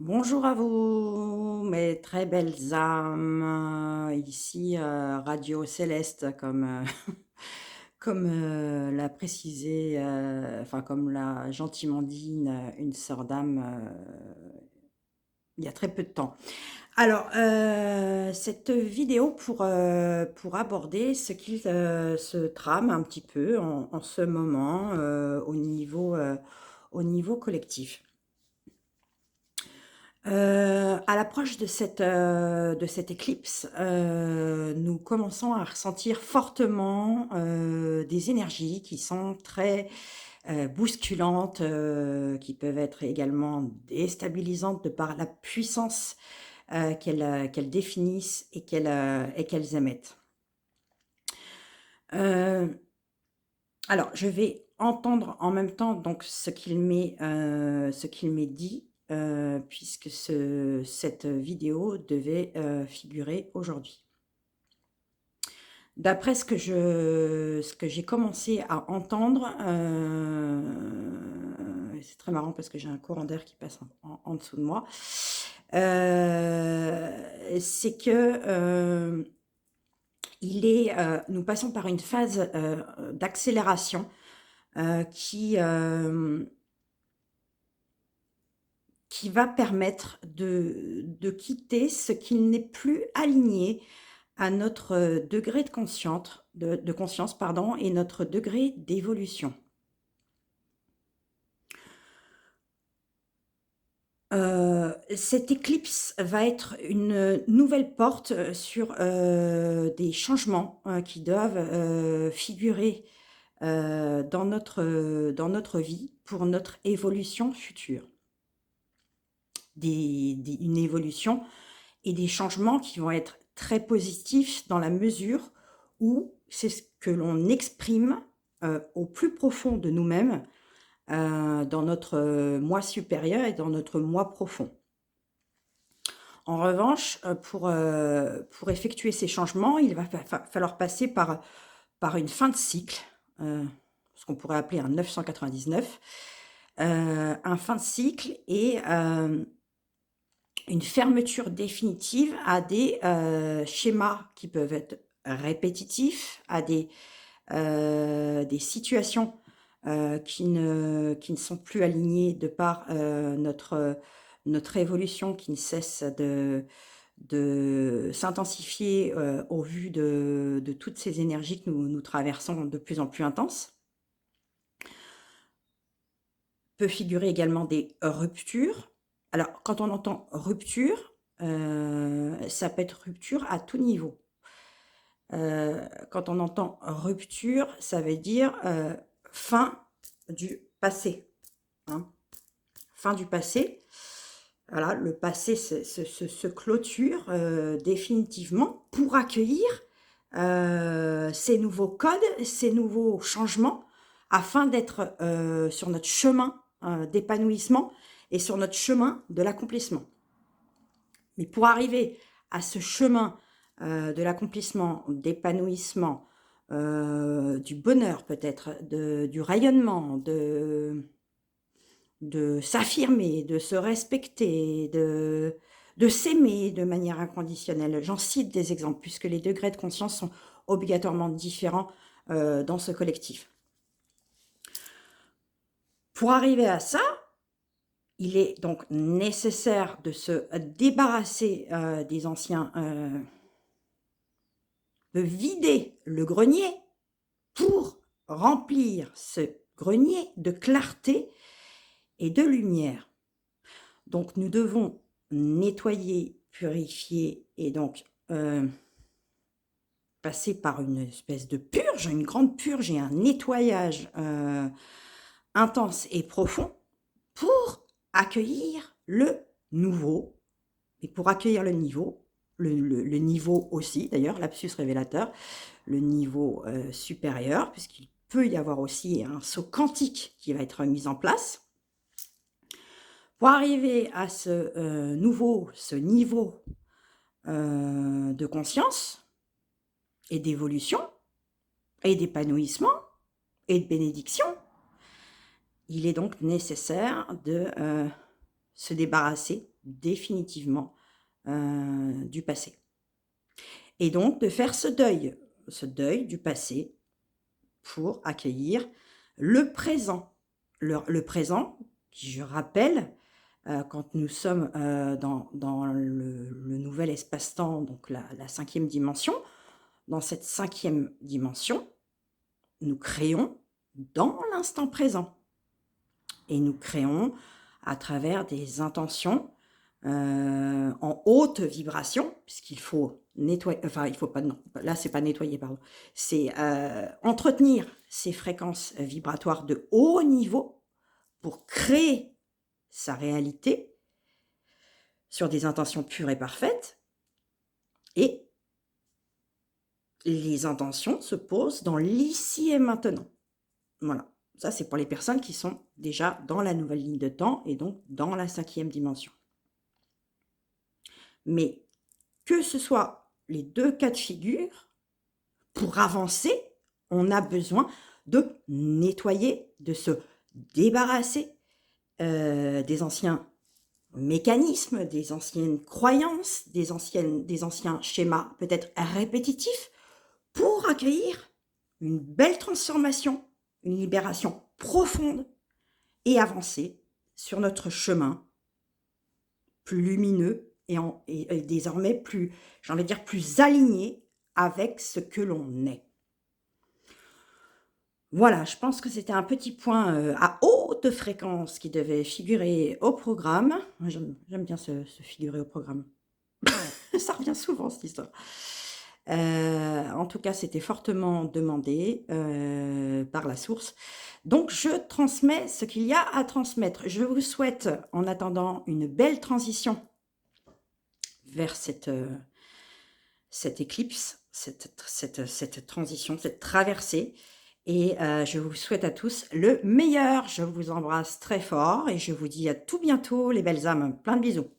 Bonjour à vous, mes très belles âmes. Ici, Radio Céleste, comme l'a précisé, enfin, comme l'a gentiment dit une sœur d'âme il y a très peu de temps. Alors, cette vidéo pour aborder ce qu'il se trame un petit peu en ce moment au niveau collectif. À l'approche de cette éclipse, nous commençons à ressentir fortement, des énergies qui sont très, bousculantes, qui peuvent être également déstabilisantes de par la puissance, qu'elles définissent et qu'elles émettent. Heu, alors je vais entendre en même temps donc ce qu'il m'est dit, puisque cette vidéo devait, figurer aujourd'hui. D'après ce que j'ai commencé à entendre, c'est très marrant parce que j'ai un courant d'air qui passe en dessous de moi, c'est que, nous passons par une phase, d'accélération, heu, qui, hem, qui va permettre de quitter ce qui n'est plus aligné à notre, degré de conscience, pardon, et notre degré d'évolution. Cette éclipse va être une nouvelle porte, sur, des changements, qui doivent, figurer, dans notre vie pour notre évolution future. Une évolution et des changements qui vont être très positifs dans la mesure où c'est ce que l'on exprime, au plus profond de nous-mêmes, dans notre, moi supérieur et dans notre moi profond. En revanche, pour effectuer ces changements, il va falloir passer par une fin de cycle, ce qu'on pourrait appeler un 999, un fin de cycle et une fermeture définitive à des, schémas qui peuvent être répétitifs, à des situations, qui ne sont plus alignées de par, notre évolution qui ne cesse de s'intensifier, au vu de toutes ces énergies que nous traversons de plus en plus intenses. Peut figurer également des ruptures. Alors quand on entend rupture, ça peut être rupture à tout niveau. Quand on entend rupture, ça veut dire, fin du passé, hein. Fin du passé. Voilà, le passé se clôture, définitivement pour accueillir, ces nouveaux codes, ces nouveaux changements afin d'être, sur notre chemin, d'épanouissement et sur notre chemin de l'accomplissement. Mais pour arriver à ce chemin, de l'accomplissement, d'épanouissement, du bonheur peut-être, du rayonnement, de s'affirmer, de se respecter, de s'aimer de manière inconditionnelle. J'en cite des exemples puisque les degrés de conscience sont obligatoirement différents, dans ce collectif. Pour arriver à ça, il est donc nécessaire de se débarrasser, des anciens, de vider le grenier pour remplir ce grenier de clarté et de lumière. Donc nous devons nettoyer, purifier et donc, passer par une espèce de purge, une grande purge et un nettoyage, intense et profond pour accueillir le nouveau. Et pour accueillir le niveau aussi d'ailleurs, lapsus révélateur, le niveau, supérieur, puisqu'il peut y avoir aussi un saut quantique qui va être mis en place. Pour arriver à ce niveau, de conscience et d'évolution et d'épanouissement et de bénédiction, il est donc nécessaire de, se débarrasser définitivement du passé. Et donc de faire ce deuil du passé pour accueillir le présent. Le présent, qui je rappelle, quand nous sommes dans le nouvel espace-temps, donc la cinquième dimension, dans cette cinquième dimension, nous créons dans l'instant présent. Et nous créons à travers des intentions en haute vibration, puisqu'il faut nettoyer, enfin il faut pas, non, là c'est pas nettoyer, pardon, c'est entretenir ces fréquences vibratoires de haut niveau pour créer sa réalité sur des intentions pures et parfaites. Et les intentions se posent dans l'ici et maintenant. Voilà, ça c'est pour les personnes qui sont déjà dans la nouvelle ligne de temps et donc dans la cinquième dimension. Mais que ce soit les deux cas de figure, pour avancer, on a besoin de nettoyer, de se débarrasser des anciens mécanismes, des anciennes croyances, des anciens schémas peut-être répétitifs, pour accueillir une belle transformation, une libération profonde et avancer sur notre chemin plus lumineux et désormais plus, j'ai envie de dire, plus aligné avec ce que l'on est. Voilà, je pense que c'était un petit point à haute fréquence qui devait figurer au programme. Moi, j'aime bien se figurer au programme. Ça revient souvent, cette histoire. En tout cas, c'était fortement demandé par la source. Donc, je transmets ce qu'il y a à transmettre. Je vous souhaite, en attendant, une belle transition vers cette éclipse, cette transition, cette traversée. Et je vous souhaite à tous le meilleur. Je vous embrasse très fort et je vous dis à tout bientôt, les belles âmes. Plein de bisous.